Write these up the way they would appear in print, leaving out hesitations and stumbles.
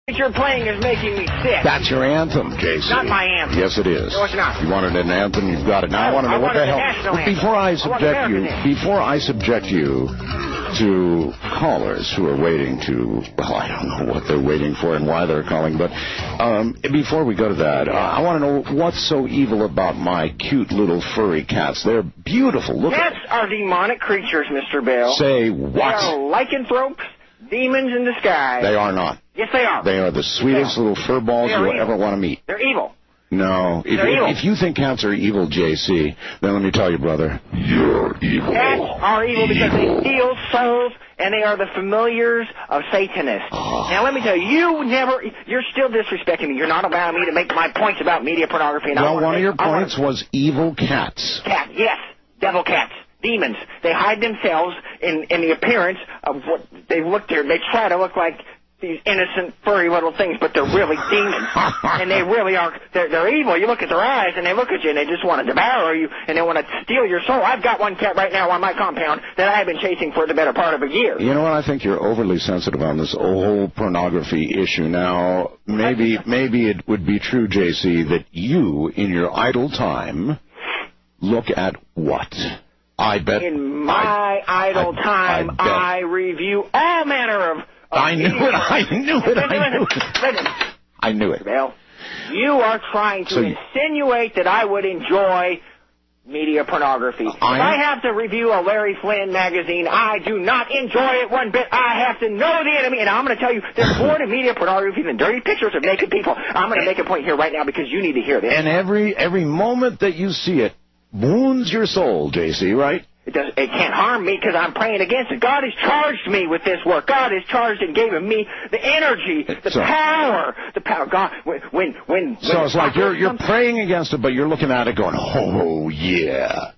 You're playing is making me sick. That's your anthem, Jason. Not my anthem. Yes, it is. No, it's not. You wanted an anthem, you've got it. Now I want to know what the hell. Before I subject you to callers who are waiting to, well, I don't know what they're waiting for and why they're calling, but before we go to that, I want to know what's so evil about my cute little furry cats. They're beautiful. Look Cats are demonic creatures, Mr. Bell. Say what? They are lycanthropes, demons in disguise. They are not. Yes, they are. They are the sweetest little fur balls you'll ever want to meet. They're evil. No. If you think cats are evil, JC, then let me tell you, brother, you're evil. Cats are evil because they steal souls, and they are the familiars of Satanists. Now, let me tell you, you're still disrespecting me. You're not allowing me to make my points about media pornography. And well, one of your points was evil cats. Cat, yes. Devil cats. Demons. They hide themselves in the appearance of what they look there. They try to look like these innocent, furry little things, but they're really demons. And they really are. They're evil. You look at their eyes, and they look at you, and they just want to devour you, and they want to steal your soul. I've got one cat right now on my compound that I've been chasing for the better part of a year. You know what? I think you're overly sensitive on this whole pornography issue. Now, maybe it would be true, JC, that you, in your idle time, look at what? I bet. In my idle time, I review all manner of I knew it. Well, you are trying to insinuate that I would enjoy media pornography. If I have to review a Larry Flynn magazine, I do not enjoy it one bit. I have to know the enemy. And I'm going to tell you, there's more to media pornography than dirty pictures of naked people. I'm going to make a point here right now because you need to hear this. And every moment that you see it wounds your soul, JC, right? It can't harm me because I'm praying against it. God has charged me with this work. God has charged and given me the energy, the power. God, when so it's like you're praying against it, but you're looking at it going, oh yeah,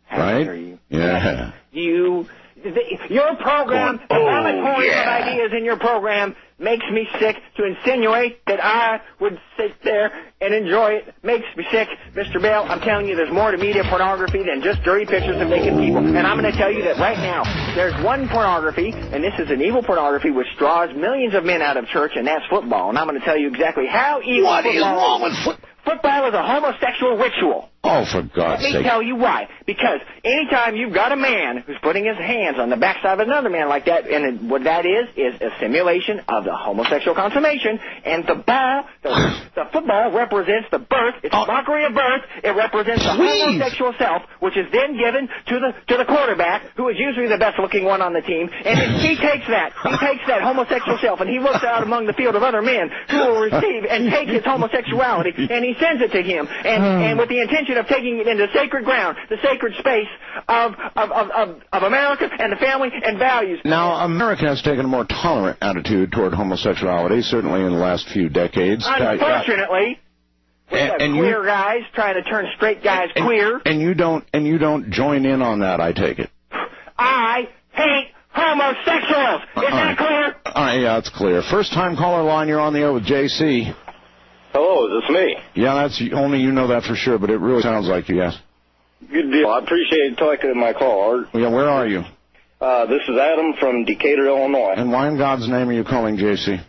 right? Yeah. Your program, the vomitory of ideas in your program makes me sick. To insinuate that I would sit there and enjoy it makes me sick. Mr. Bell, I'm telling you, there's more to media pornography than just dirty pictures of naked people. And I'm going to tell you that right now, there's one pornography, and this is an evil pornography which draws millions of men out of church, and that's football. And I'm going to tell you exactly how evil What is wrong with football? Football is a homosexual ritual. Oh, for God's sake. Let me tell you why. Because anytime you've got a man who's putting his hands on the backside of another man like that, and what that is a simulation of the homosexual consummation, and the football represents the birth. It's a mockery of birth. It represents the homosexual self, which is then given to the quarterback, who is usually the best-looking one on the team, and he takes that homosexual self, and he looks out among the field of other men who will receive and take his homosexuality, and he sends it to him, and with the intention of taking it into sacred ground, the sacred space of America and the family and values. Now, America has taken a more tolerant attitude toward homosexuality, certainly in the last few decades. Unfortunately, we have queer guys trying to turn straight guys queer. And you don't join in on that, I take it. I hate homosexuals. Is that clear? Yeah, it's clear. First-time caller line, you're on the air with JC. Hello, is this me? Yeah, that's only you know that for sure, but it really sounds like you, yes. Good deal. I appreciate taking my call, Art. Yeah, where are you? This is Adam from Decatur, Illinois. And why in God's name are you calling JC?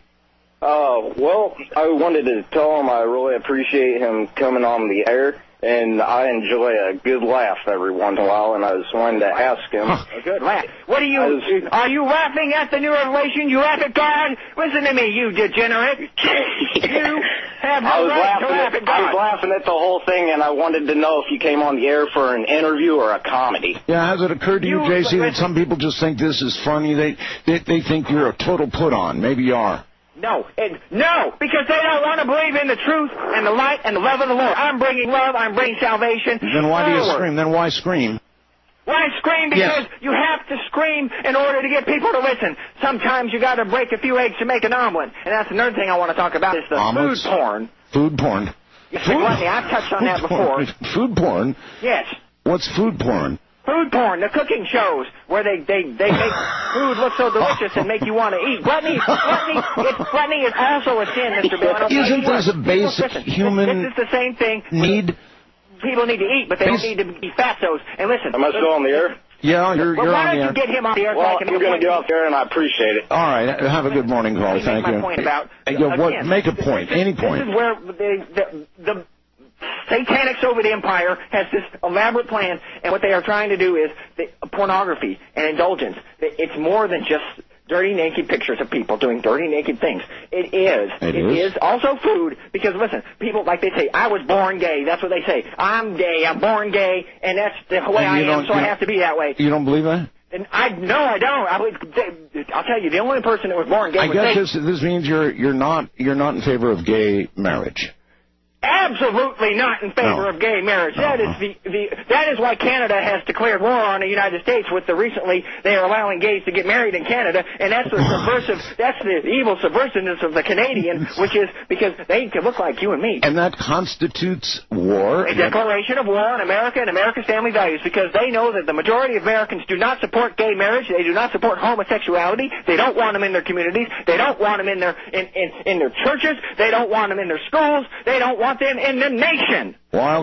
Well, I wanted to tell him I really appreciate him coming on the air, and I enjoy a good laugh every once in a while, and I just wanted to ask him. A good laugh. What are you laughing at the new revelation? You laugh at God? Listen to me, you degenerate. You have no right to laugh at God. I was laughing at the whole thing, and I wanted to know if you came on the air for an interview or a comedy. Yeah, has it occurred to you, JC, that some people just think this is funny? They think you're a total put-on. Maybe you are. No, because they don't want to believe in the truth and the light and the love of the Lord. I'm bringing love. I'm bringing salvation. Then why do you scream? Then why scream? Why scream? Because you have to scream in order to get people to listen. Sometimes you got to break a few eggs to make an omelet, and that's another thing I want to talk about. Is the food porn. Food porn. Yes, Gluttony. I've touched on that before. Food porn. Yes. What's food porn? Food porn, the cooking shows where they make food look so delicious and make you want to eat. Gluttony is also a sin, Mr. Bill. Isn't this a basic human This is the same thing. need? People need to eat, but they don't need to be fatzos. And listen. Am I still on the air? Yeah, you're why on don't the air. you get him on the air? Well, so I I'm going to get off there, and I appreciate it. All right. Have a good morning, caller. Thank you. My point about, again, make a point. Any point. This is where the satanics over the empire has this elaborate plan, and what they are trying to do is pornography and indulgence. It's more than just dirty, naked pictures of people doing dirty, naked things. It is also food, because, listen, people, like they say, I was born gay. That's what they say. I'm gay. I'm born gay, and that's the way I am, so I have to be that way. You don't believe that? And I don't. I'll tell you, the only person that was born gay was I guess this means you're not in favor of gay marriage. Absolutely not in favor of gay marriage. That is why Canada has declared war on the United States. Recently they are allowing gays to get married in Canada, and that's the evil subversiveness of the Canadian, which is because they can look like you and me. And that constitutes war. A declaration of war on America and America's family values, because they know that the majority of Americans do not support gay marriage. They do not support homosexuality. They don't want them in their communities. They don't want them in their churches. They don't want them in their schools. They don't want them in the nation. Wild